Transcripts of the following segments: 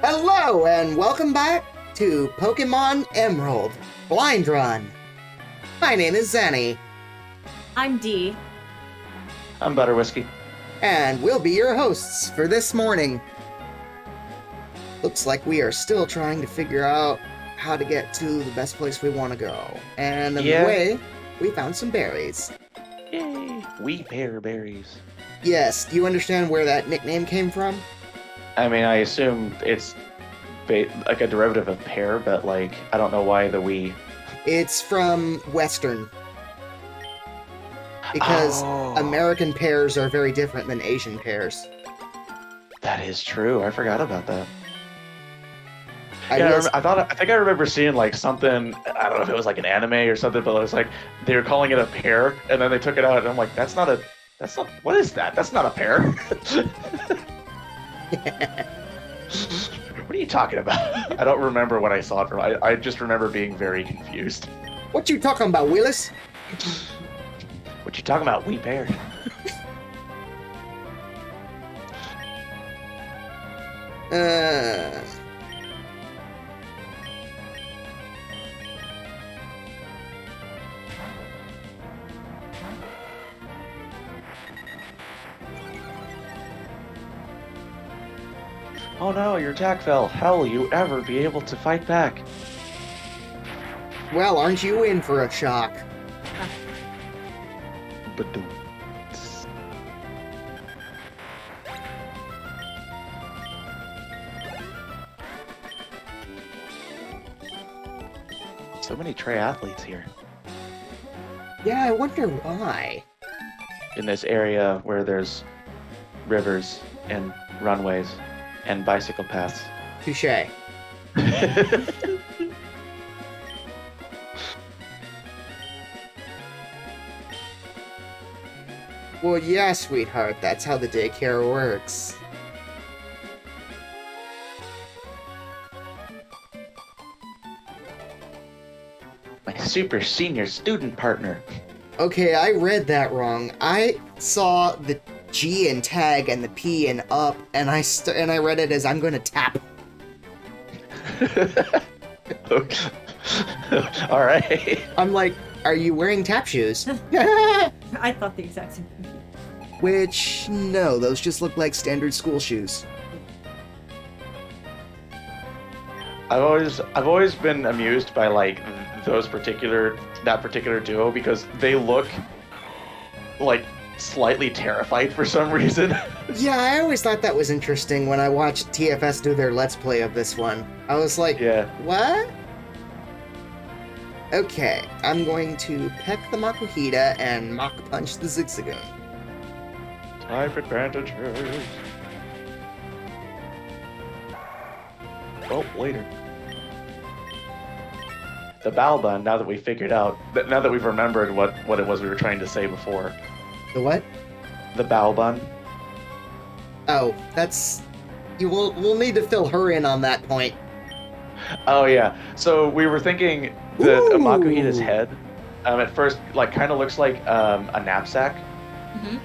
Hello, and welcome back to Pokémon Emerald Blind Run. My name is Xani, I'm Dee. I'm Butter Whiskey. and we'll be your hosts for this morning. Looks like we are still trying to figure out how to get to the best place we want to go. And on the way, we found some berries. Yay! Wheat pear berries. Yes, do you understand where that nickname came from? I mean, I assume it's like a derivative of pear, but like, I don't know why the wheat. It's from Western. Because American pears are very different than Asian pears. That is true. I forgot about that. I think I remember seeing like something. I don't know if it was like an anime or something, but it was like they were calling it a pear, and then they took it out, and I'm like, that's not. What is that? That's not a pear. What are you talking about? I don't remember what I saw it from. I just remember being very confused. What you talking about, Willis? What you talking about, wheat pear? Oh no, your attack fell. How will you ever be able to fight back? Well, aren't you in for a shock? Ba-doom. So many triathletes here. Yeah, I wonder why. In this area where there's rivers and runways and bicycle paths. Touché. Well, yeah, sweetheart, that's how the daycare works. My super senior student partner. Okay, I read that wrong. I saw the G in tag and the P in up, and I read it as I'm gonna tap. All right. I'm like, are you wearing tap shoes? I thought the exact same thing. Which, no, those just look like standard school shoes. I've always been amused by like that particular duo because they look like slightly terrified for some reason. Yeah, I always thought that was interesting when I watched TFS do their Let's Play of this one. I was like, Yeah. what? Okay, I'm going to peck the Makuhita and Mach Punch the Zigzagoon. Type advantages. Oh, later. The Balbun, now that we figured out, now that we've remembered what it was we were trying to say before. The what? The Balbun. Oh, that's... We'll need to fill her in on that point. Oh yeah. So we were thinking that Ooh. Makuhita's head, at first, like, kind of looks like a knapsack. Mm-hmm.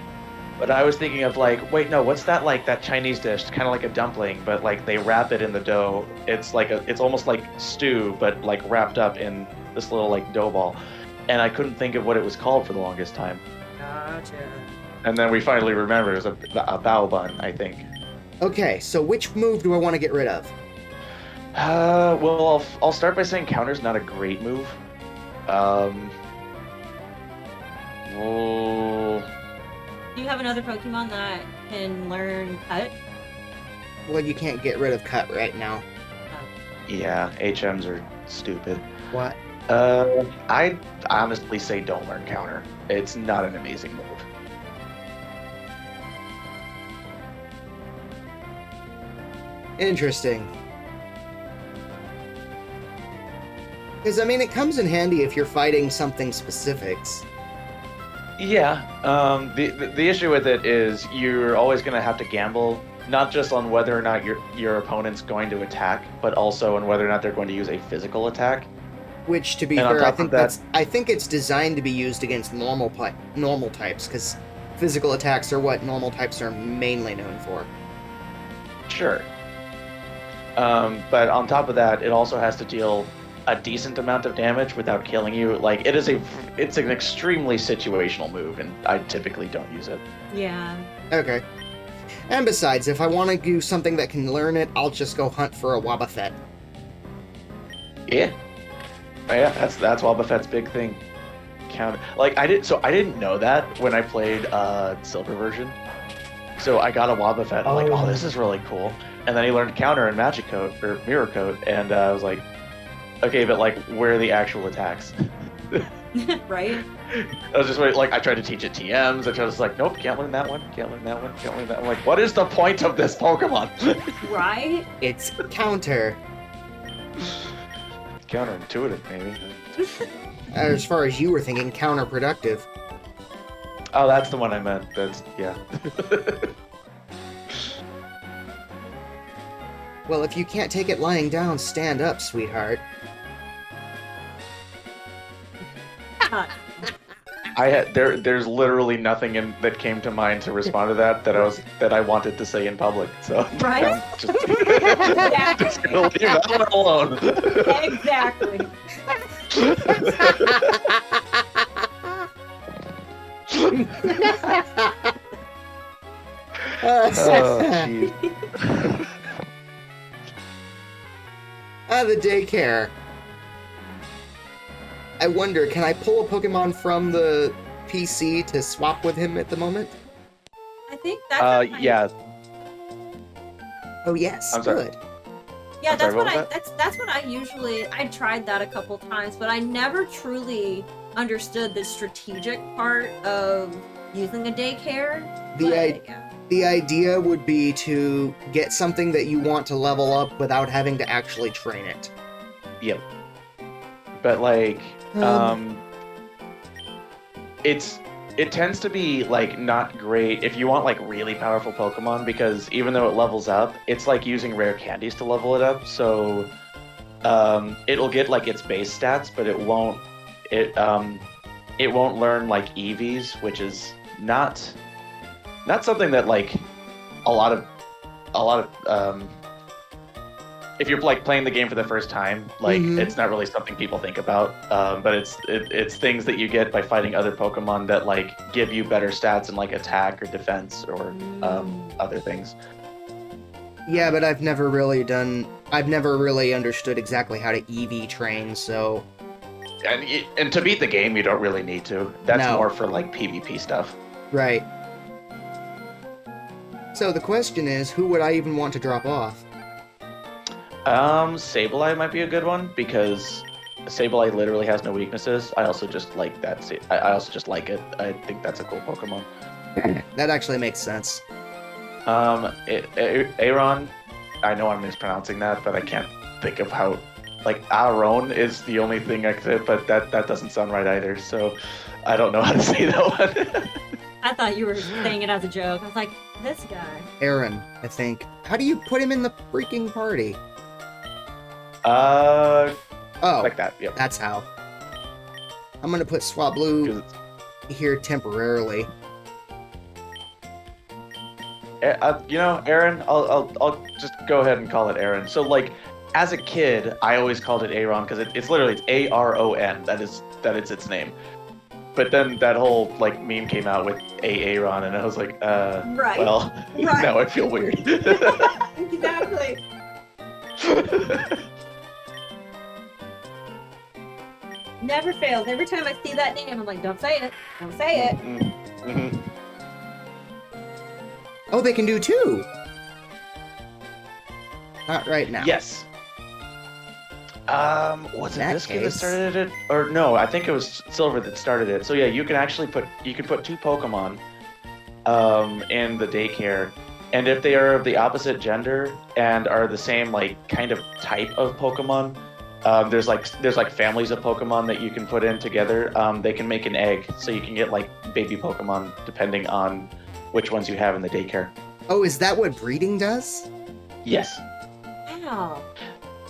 But I was thinking of like, wait, no, what's that like that Chinese dish? Kind of like a dumpling, but like they wrap it in the dough. It's almost like stew, but like wrapped up in this little like dough ball. And I couldn't think of what it was called for the longest time. Gotcha. And then we finally remembered it was a bao bun, I think. Okay, so which move do I want to get rid of? Well, I'll start by saying counter's not a great move. Well, Do you have another Pokemon that can learn Cut? Well, you can't get rid of Cut right now. yeah, HMs are stupid. What? I'd honestly say don't learn counter. It's not an amazing move. Interesting. Because, I mean, it comes in handy if you're fighting something specifics. Yeah. The issue with it is you're always going to have to gamble, not just on whether or not your opponent's going to attack, but also on whether or not they're going to use a physical attack. Which, to be And on fair, I top think of that- I think it's designed to be used against normal types, because physical attacks are what normal types are mainly known for. Sure. But on top of that, it also has to deal a decent amount of damage without killing you. Like it's an extremely situational move, and I typically don't use it. Yeah. Okay. And besides, if I want to do something that can learn it, I'll just go hunt for a Wobbuffet. Yeah. Yeah, that's Wobbuffet's big thing. Counter. Like I didn't know that when I played Silver version. So I got a Wobbuffet. I'm like, oh, this is really cool. And then he learned counter and magic coat or mirror coat, and I was like, okay, but like, where are the actual attacks? Right? I was just like, I tried to teach it TMs. I was like, nope, can't learn that one. Can't learn that one. Can't learn that one. I'm like, what is the point of this Pokemon? Right? It's counter. Counterintuitive, maybe. As far as you were thinking, counterproductive. Oh, that's the one I meant. That's yeah. Well, if you can't take it lying down, stand up, sweetheart. There's literally nothing that came to mind to respond to that I wanted to say in public. So Right? I'm just gonna leave that one alone. Exactly. Oh, jeez. The daycare. I wonder, can I pull a Pokemon from the PC to swap with him at the moment? I think that's Yeah. Oh yes, I'm sorry. good. Yeah, I'm that's sorry, what what was that's what I usually. I tried that a couple times, but I never truly understood the strategic part of using a daycare. The idea would be to get something that you want to level up without having to actually train it. Yep. But like, it tends to be like not great if you want like really powerful Pokemon, because even though it levels up, it's like using rare candies to level it up. So it'll get like its base stats, but it won't learn like EVs, which is not something that like a lot of if you're like playing the game for the first time, like it's not really something people think about. But it's things that you get by fighting other Pokemon that like give you better stats in like attack or defense or other things. Yeah, but I've never really understood exactly how to EV train, so... And to beat the game, you don't really need to. That's more for like PvP stuff. Right. So the question is, who would I even want to drop off? Sableye might be a good one, because Sableye literally has no weaknesses. I also just like that. I also just like it. I think that's a cool Pokemon. That actually makes sense. Aron, I know I'm mispronouncing that, but I can't think of how. Like Aron is the only thing I could, but that doesn't sound right either. So I don't know how to say that one. I thought you were saying it as a joke. I was like, this guy. Aaron, I think. How do you put him in the freaking party? Oh, like that. Yep. That's how. I'm gonna put Swablu here temporarily. Aaron, I'll just go ahead and call it Aaron. So like, as a kid, I always called it Aron because it's literally Aron. That is its name. But then that whole like meme came out with Aaron, and I was like, right. Well, right. Now I feel weird. Exactly. Never fails. Every time I see that name, I'm like, don't say it. Don't say it. Mm-hmm. Oh, they can do two! Not right now. Yes. Was it this game that started it? Or no, I think it was Silver that started it. So yeah, you can actually put two Pokemon in the daycare, and if they are of the opposite gender and are the same like kind of type of Pokemon, there's like families of Pokemon that you can put in together. They can make an egg, so you can get like baby Pokemon depending on which ones you have in the daycare. Oh, is that what breeding does? Yes. Wow.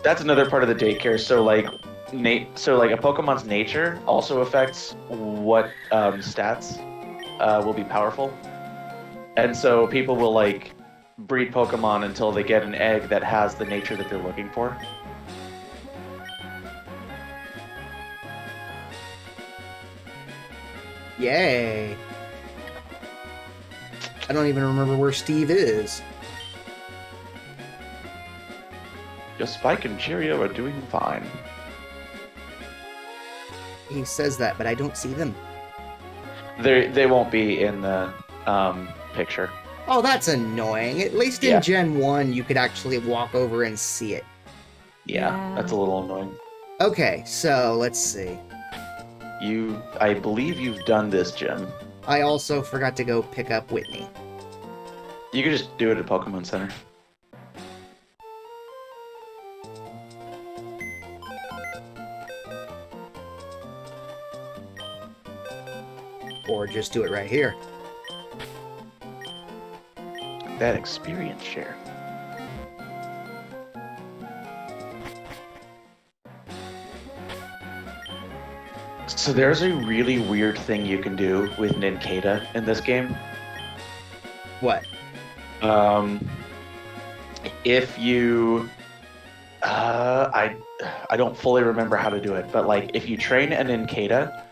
That's another part of the daycare. So like a Pokemon's nature also affects what stats will be powerful, and so people will like breed Pokemon until they get an egg that has the nature that they're looking for. Yay. I don't even remember where Steve is. Just Spike and Cheerio are doing fine. He says that, but I don't see them. They won't be in the picture. Oh, that's annoying. At least in Yeah. Gen 1, you could actually walk over and see it. Yeah, that's a little annoying. Okay, so let's see. I believe you've done this, Jim. I also forgot to go pick up Whitney. You could just do it at Pokemon Center. Or just do it right here. That experience share. So there's a really weird thing you can do with Nincada in this game. What? If you, I don't fully remember how to do it, but like if you train an Nincada,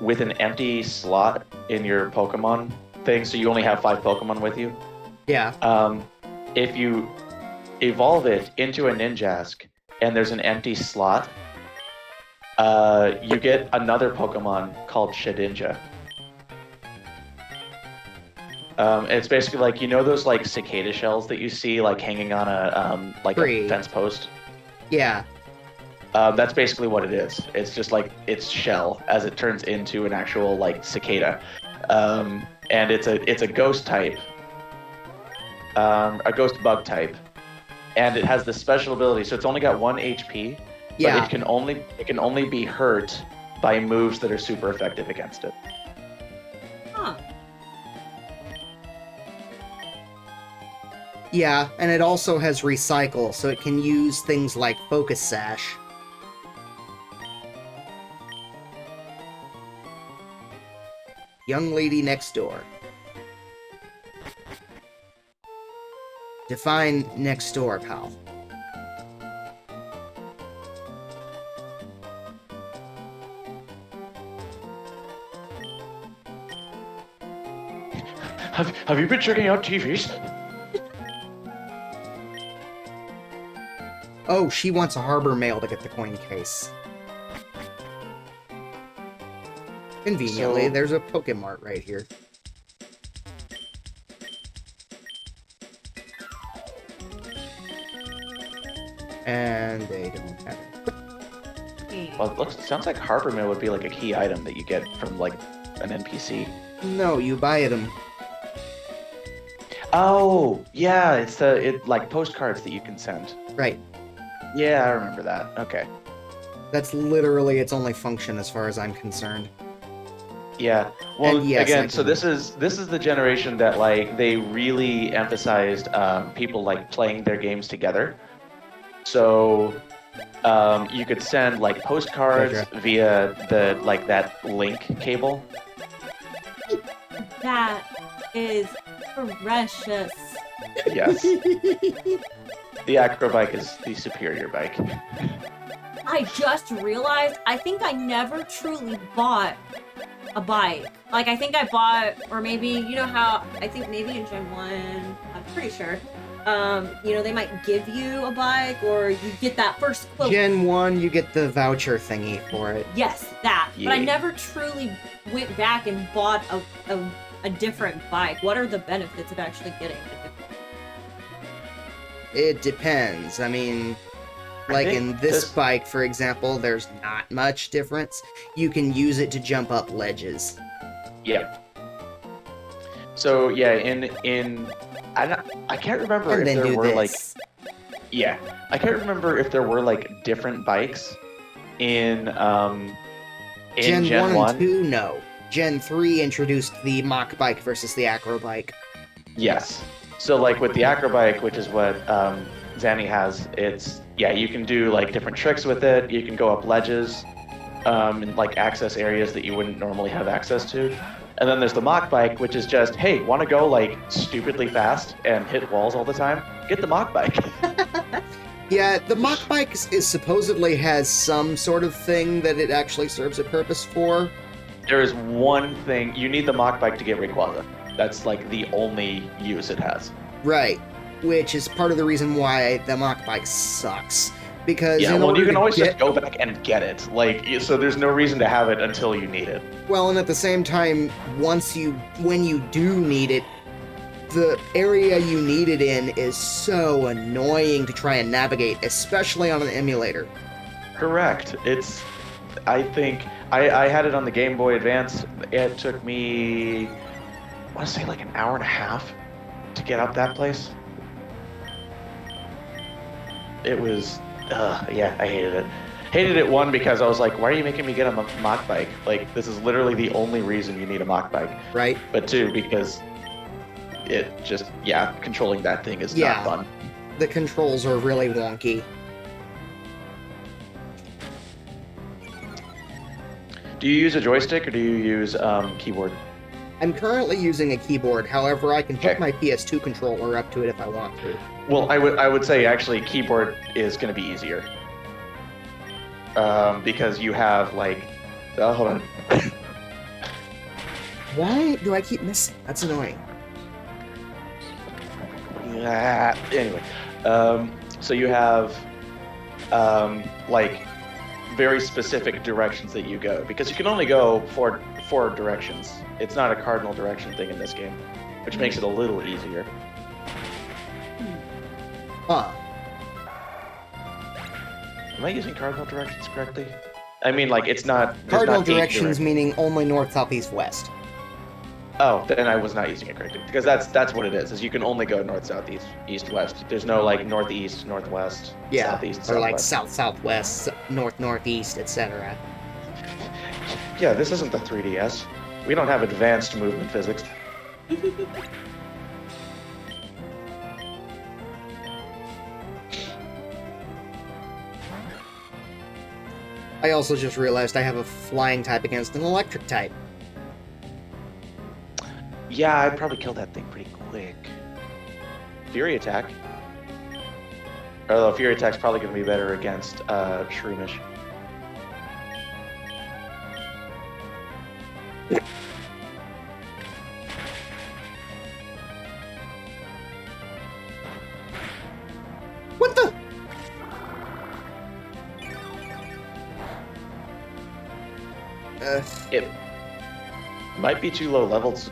with an empty slot in your Pokemon thing, so you only have 5 Pokemon with you. Yeah. If you evolve it into a Ninjask and there's an empty slot, you get another Pokemon called Shedinja. It's basically like, you know those like cicada shells that you see like hanging on a a fence post? Yeah. That's basically what it is. It's just like its shell as it turns into an actual like cicada, and it's a ghost type, a ghost bug type, and it has this special ability. So it's only got 1 HP, but Yeah. it can only be hurt by moves that are super effective against it. Huh. Yeah, and it also has recycle, so it can use things like Focus Sash. Young lady next door. Define next door, pal. Have you been checking out TVs? Oh, she wants a harbor mail to get the coin case. Conveniently, So- there's a Pokemart right here. And they don't have it. Well, it sounds like Harbor Mail would be like a key item that you get from like an NPC. No, you buy them. Oh, yeah, it's like postcards that you can send. Right. Yeah, I remember that. Okay. That's literally its only function as far as I'm concerned. Yeah. Well, And yes, I again, so can- this is the generation that like they really emphasized people like playing their games together. So you could send like postcards Gotcha. via the like that link cable. That is precious. Yes. The Acrobike is the superior bike. I just realized I think I never truly bought a bike. Like, I think I bought, or maybe, you know how, I think maybe in Gen 1, I'm pretty sure, you know, they might give you a bike, or you get that first quote. Gen 1, you get the voucher thingy for it. Yes, that. But I Yeah. never truly went back and bought a different bike. What are the benefits of actually getting a different It depends. I mean, I like think in this bike, for example, there's not much difference. You can use it to jump up ledges. Yeah. So yeah, in I can't remember And if then there do were like this. yeah, I can't remember if there were like different bikes in Gen, 1 1. and 2, no. Gen 3 introduced the Mach bike versus the Acro bike. Yes. So like with the Acrobike, which is what Xani has, it's yeah, you can do like different tricks with it. You can go up ledges, and like access areas that you wouldn't normally have access to. And then there's the mock bike, which is just, hey, want to go like stupidly fast and hit walls all the time? Get the mock bike. Yeah, the mock bike is supposedly has some sort of thing that it actually serves a purpose for. There is one thing, you need the mock bike to get Rayquaza. That's like the only use it has. Right, which is part of the reason why the mock bike sucks. Because Yeah, in well, order you can to always get... just go back and get it. Like, so there's no reason to have it until you need it. Well, and at the same time, when you do need it, the area you need it in is so annoying to try and navigate, especially on an emulator. Correct. It's, I think, I had it on the Game Boy Advance. It took me, I want to say like an hour and a half to get up that place. It was, yeah, I hated it. Hated it, one, because I was like, why are you making me get a mock bike? Like, this is literally the only reason you need a mock bike. Right? But two, because it just, yeah, controlling that thing is Yeah. not fun. The controls are really wonky. Do you use a joystick or do you use keyboard? I'm currently using a keyboard, however, I can hook Okay. my PS2 controller up to it if I want to. Well, I would say actually keyboard is going to be easier. Because you have like, oh, hold on. Why do I keep missing? That's annoying. Anyway, so you have like very specific directions that you go, because you can only go four directions. It's not a cardinal direction thing in this game, which makes it a little easier. Huh. Am I using cardinal directions correctly? I mean, like, it's not... there's Cardinal not eight directions meaning only north, south, east, west. Oh, then I was not using it correctly, because that's what it is you can only go north, south, east, west. There's no, like, northeast, northwest, Yeah, southeast, or like southwest. south, southwest, north, northeast, etc. Yeah, this isn't the 3DS. We don't have advanced movement physics. I also just realized I have a flying type against an electric type. Yeah, I'd probably kill that thing pretty quick. Fury Attack. Although Fury Attack's probably going to be better against Shroomish. What the? It might be too low levels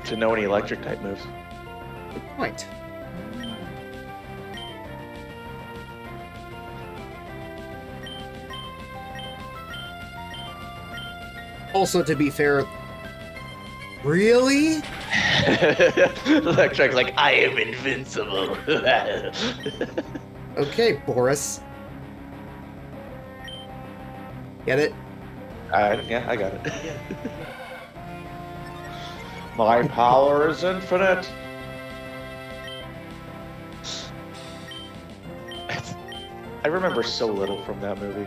to know any electric type moves. Good point. Also, to be fair, really? Electric's like, I am invincible. Okay, Boris. Get it? Yeah, I got it. My power is infinite. I remember so little from that movie.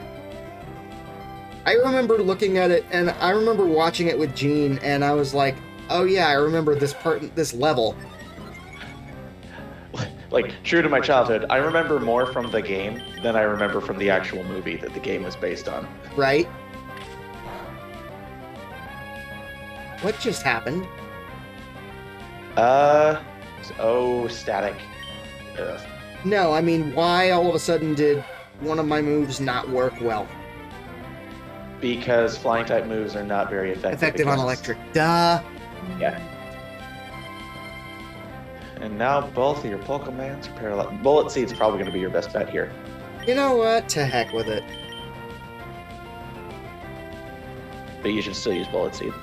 I remember looking at it, and I remember watching it with Gene, and I was like, oh yeah, I remember this part, this level. Like, true to my childhood, I remember more from the game than I remember from the actual movie that the game was based on. Right? What just happened? Static. Ugh. No, I mean, why all of a sudden did one of my moves not work well? Because flying type moves are not very effective. Effective on against- electric. Duh. Yeah. And now both of your Pokemons are parallel. Bullet Seed's probably going to be your best bet here. You know what? To heck with it. But you should still use Bullet Seed.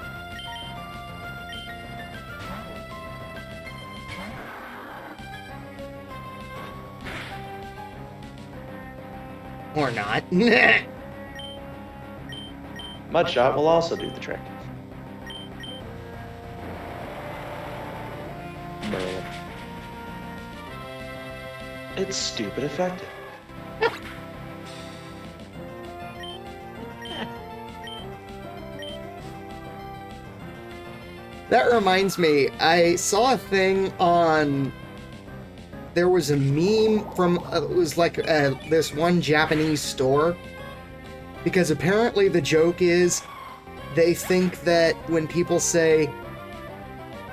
Or not. Mudshot will also do the trick. Merlin. It's stupid effective. That reminds me, I saw a thing on... There was a meme from, it was like this one Japanese store. Because apparently the joke is, they think that when people say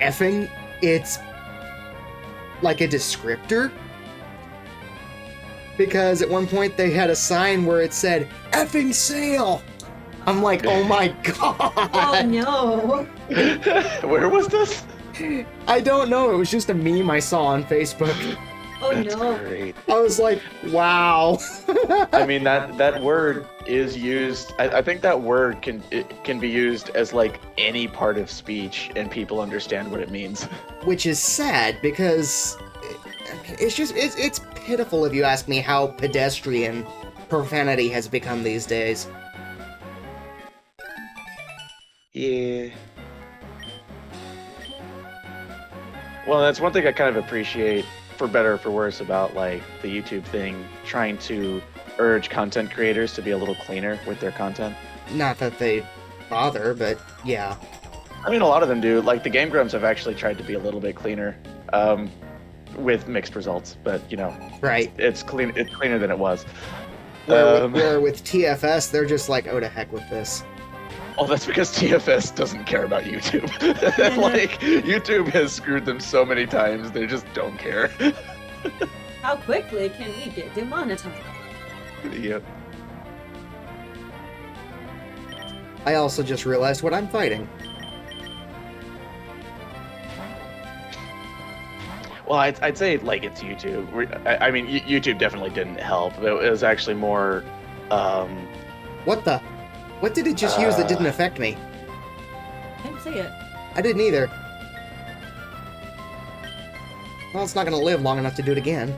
effing, it's like a descriptor. Because at one point they had a sign where it said, effing sale! I'm like, oh my god! Oh no! Where was this? I don't know, it was just a meme I saw on Facebook. Oh That's no! great. I was like, wow. I mean, that word is used. I think that word can be used as like any part of speech, and people understand what it means. Which is sad, because it's pitiful if you ask me how pedestrian profanity has become these days. Yeah. Well, that's one thing I kind of appreciate, for better or for worse, about like the YouTube thing, trying to urge content creators to be a little cleaner with their content. Not that they bother, but yeah. I mean, a lot of them do. Like the Game Grumps have actually tried to be a little bit cleaner, with mixed results. But you know, Right. it's clean. It's cleaner than it was. Where with TFS, they're just like, oh, to heck with this. Oh, that's because TFS doesn't care about YouTube. Like, YouTube has screwed them so many times, they just don't care. How quickly can we get demonetized? Yep. I also just realized what I'm fighting. Well, I'd say, like, it's YouTube. I mean, YouTube definitely didn't help. It was actually more, What the? What did it just use that didn't affect me? I didn't see it. I didn't either. Well, it's not gonna live long enough to do it again.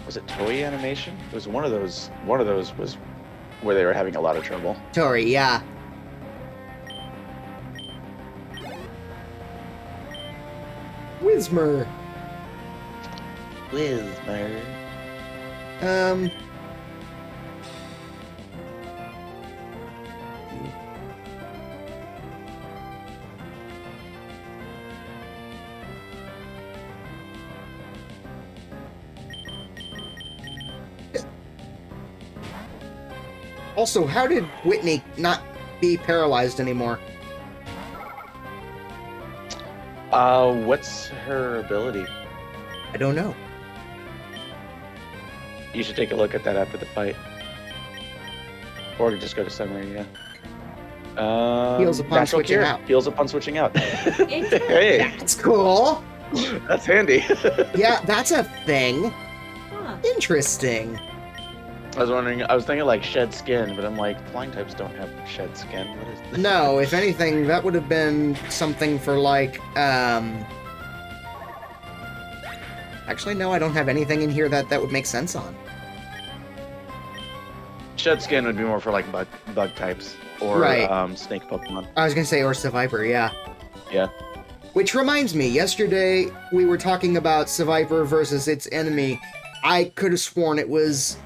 was it Toei Animation? It was one of those was where they were having a lot of trouble. Tori, yeah. Whismer. Whismer. Also, how did Whitney not be paralyzed anymore? What's her ability? I don't know. You should take a look at that after the fight. Or just go to summary, yeah. Heals upon natural switching cure. out. Heals upon switching out. Interesting. Hey, That's cool. that's handy. Yeah, that's a thing. Huh. Interesting. I was thinking like shed skin, but I'm like, flying types don't have shed skin. What is this? No, if anything, that would have been something for like, Actually, no, I don't have anything in here that would make sense on. Shed skin would be more for like bug types or Right. snake Pokemon. I was gonna say, or Survivor, yeah. Yeah. Which reminds me, yesterday we were talking about Survivor versus its enemy. I could have sworn it was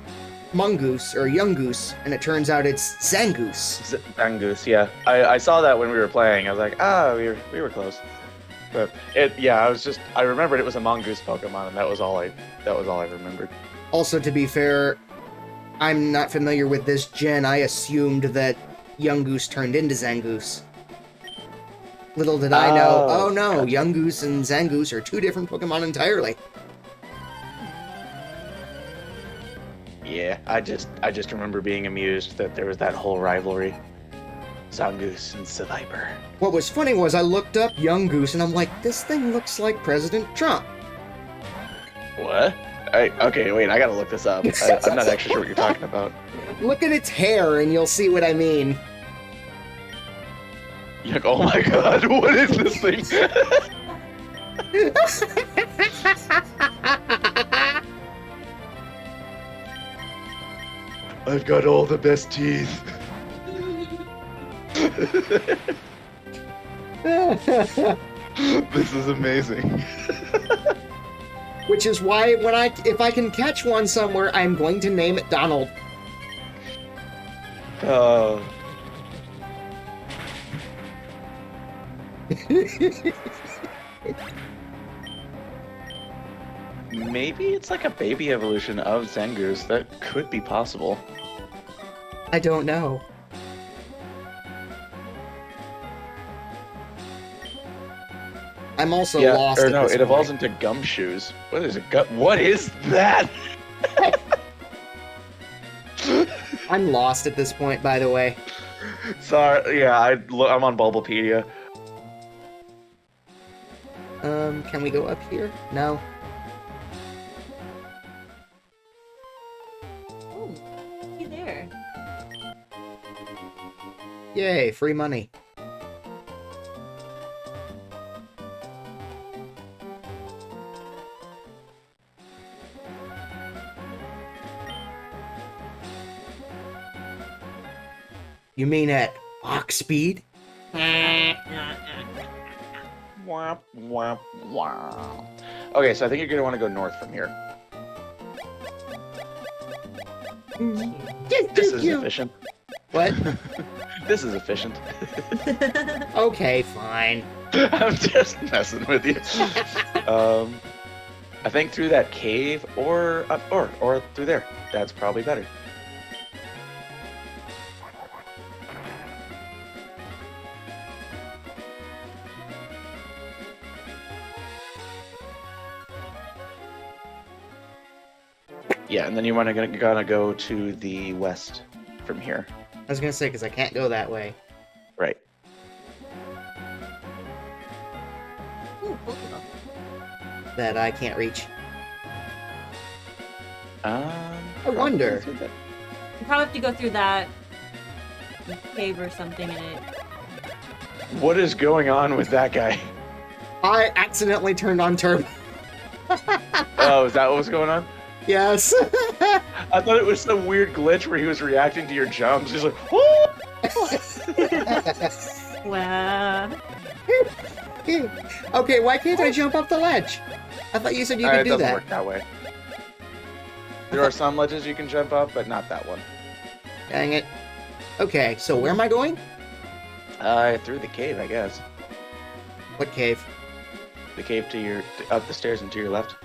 Mongoose or Young Goose, and it turns out it's Zangoose. Zangoose, yeah. I saw that when we were playing. I was like, we were close. But I remembered it was a Mongoose Pokemon, and that was all I remembered. Also, to be fair, I'm not familiar with this gen. I assumed that Young Goose turned into Zangoose. Little did I know. Oh no, gotcha. Young Goose and Zangoose are two different Pokemon entirely. Yeah, I just remember being amused that there was that whole rivalry. Zangoose and Survivor. What was funny was I looked up Young Goose and I'm like, this thing looks like President Trump. What? Okay, wait, I gotta look this up. I'm not actually sure what you're talking about. Look at its hair and you'll see what I mean. You're like, oh my god, what is this thing? I've got all the best teeth. This is amazing. Which is why if I can catch one somewhere, I'm going to name it Donald. Maybe it's like a baby evolution of Zengers. That could be possible. I don't know. I'm also lost or at no, this it evolves point. into gumshoes. What is it? What is that? I'm lost at this point, by the way. Sorry, yeah, I'm on Bulbapedia. Can we go up here? No. Oh, you there? Yay, free money. You mean at Mach speed? Womp, womp, womp. Okay, so I think you're gonna want to go north from here. This is efficient. What? This is efficient. Okay, fine. I'm just messing with you. I think through that cave or through there. That's probably better. Yeah, and then you want to gonna go to the west from here. I was gonna say, because I can't go that way. Right. Ooh, Pokeball. That I can't reach. I wonder. You probably have to go through that cave or something in it. What is going on with that guy? I accidentally turned on turbo. Oh, is that what was going on? Yes. I thought it was some weird glitch where he was reacting to your jumps. He's like, "Whoa!" Wow. Okay, why can't I jump up the ledge? I thought you said you could It do doesn't that. work that way. There are some ledges you can jump up, but not that one. Dang it. Okay, so where am I going? Through the cave, I guess. What cave? The cave up the stairs and to your left.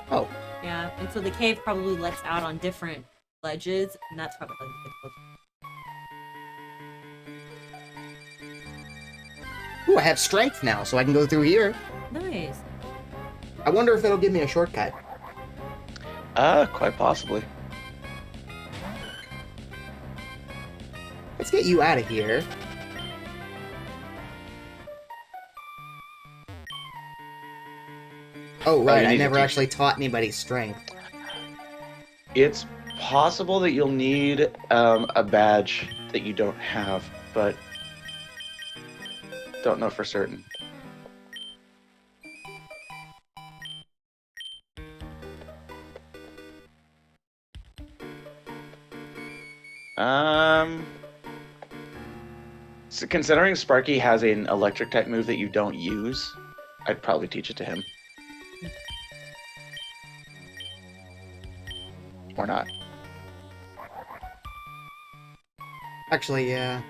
Oh, Yeah, and so the cave probably lets out on different ledges, and that's probably how you get ooh, I have strength now, so I can go through here. close. Nice. I wonder if that'll give me a shortcut. Quite possibly. Let's get you out of here. Oh, right, you I need to never teach- actually taught anybody strength. It's possible that you'll need a badge that you don't have, but don't know for certain. So considering Sparky has an electric type move that you don't use, I'd probably teach it to him. Or not. Actually, yeah.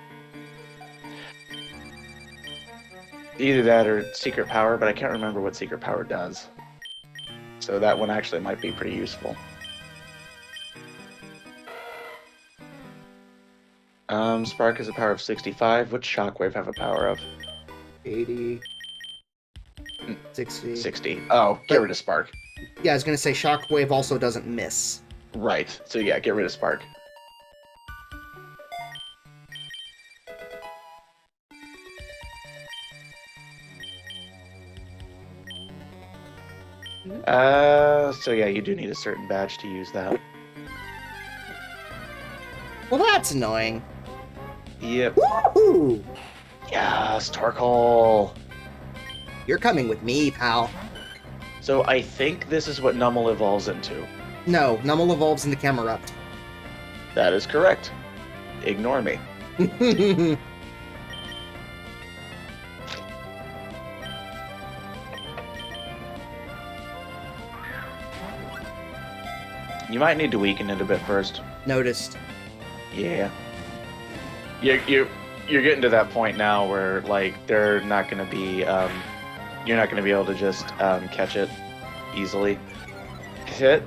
Either that or secret power, but I can't remember what secret power does. So that one actually might be pretty useful. Spark has a power of 65. Which Shockwave have a power of? 80. 60. 60. Oh, get rid of Spark. Yeah, I was gonna say Shockwave also doesn't miss. Right. So yeah, get rid of Spark. So yeah, you do need a certain badge to use that. Well, that's annoying. Yep. Woohoo! Yes, Torkoal. You're coming with me, pal. So I think this is what Numel evolves into. No, Numel evolves into Camerupt. That is correct. Ignore me. You might need to weaken it a bit first. Noticed. Yeah. You're you're getting to that point now where like they're not going to be you're not going to be able to just catch it easily. Hit.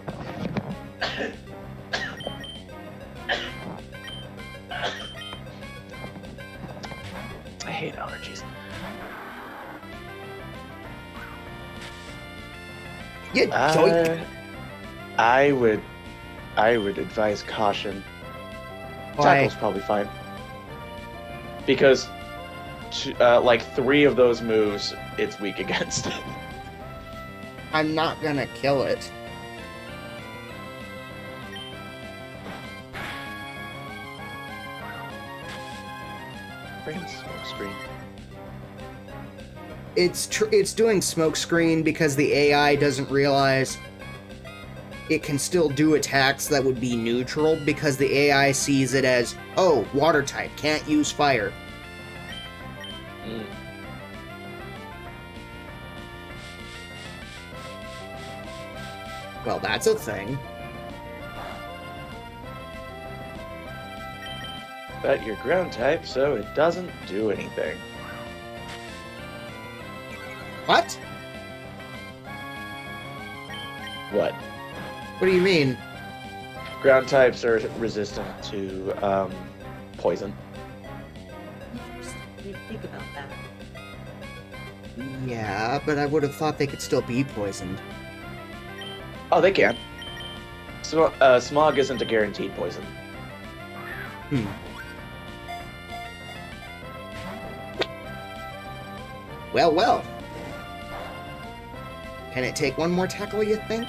I hate allergies. You joke. I would advise caution. Why? Tackle's probably fine. Because like 3 of those moves it's weak against. I'm not gonna kill it. Brain smoke screen. It's doing smokescreen because the AI doesn't realize it can still do attacks that would be neutral because the AI sees it as, oh, water type, can't use fire. Mm. Well, that's a thing. But you're ground type, so it doesn't do anything. What? What? What do you mean? Ground types are resistant to poison. I didn't think about that. Yeah, but I would have thought they could still be poisoned. Oh, they can. So, smog isn't a guaranteed poison. Hmm. Well, well. Can it take one more tackle, you think?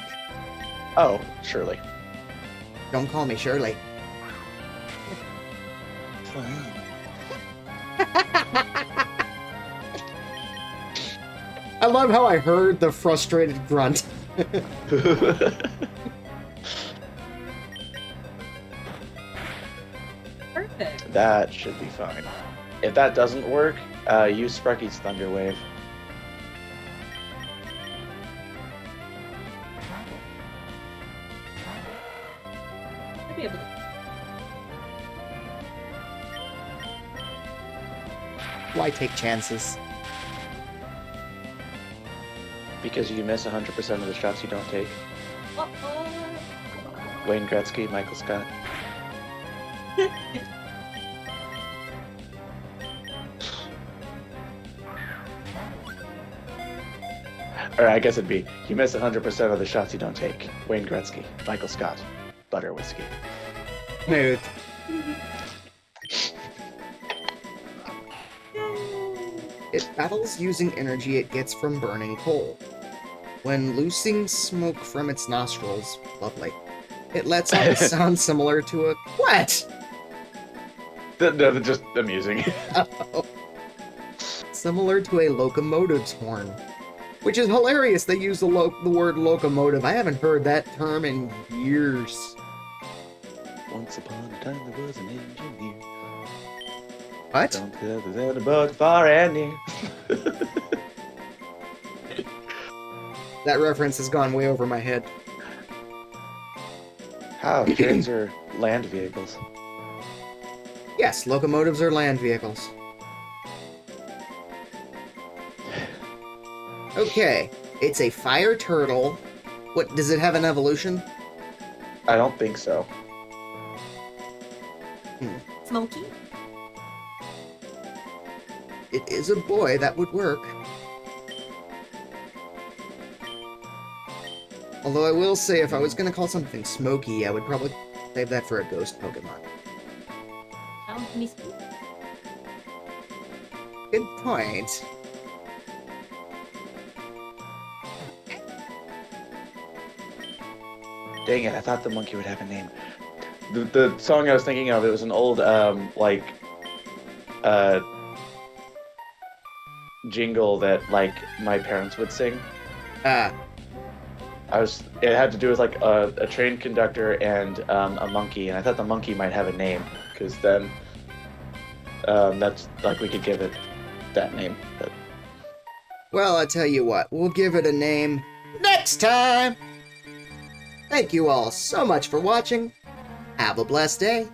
Oh, surely. Don't call me Shirley. I love how I heard the frustrated grunt. Perfect. That should be fine. If that doesn't work, use Sparky's Thunder Wave. I'll be able to. Why take chances? Because you miss 100% of the shots you don't take. Uh-oh. Wayne Gretzky, Michael Scott. Or I guess it'd be, you miss 100% of the shots you don't take. Wayne Gretzky, Michael Scott, Butter Whiskey. Smooth. It battles using energy it gets from burning coal. When loosing smoke from its nostrils, lovely, it lets out a sound similar to a what? No, just amusing. Uh-oh. Similar to a locomotive's horn. Which is hilarious they use the word locomotive. I haven't heard that term in years. Once upon a time there was an engineer. What? Don't tell the both far and near. That reference has gone way over my head. How? Trains are land vehicles. Yes, locomotives are land vehicles. Okay, it's a fire turtle. What, does it have an evolution? I don't think so. Smoky? It is a boy, that would work. Although I will say, if I was going to call something smoky, I would probably save that for a ghost Pokemon. Sounds to me smoky. Good point. Dang it, I thought the monkey would have a name. The song I was thinking of, it was an old, jingle that, like, my parents would sing. Ah, It had to do with, like, a train conductor and a monkey, and I thought the monkey might have a name, because then, that's, like, we could give it that name. But... well, I tell you what, we'll give it a name next time! Thank you all so much for watching. Have a blessed day.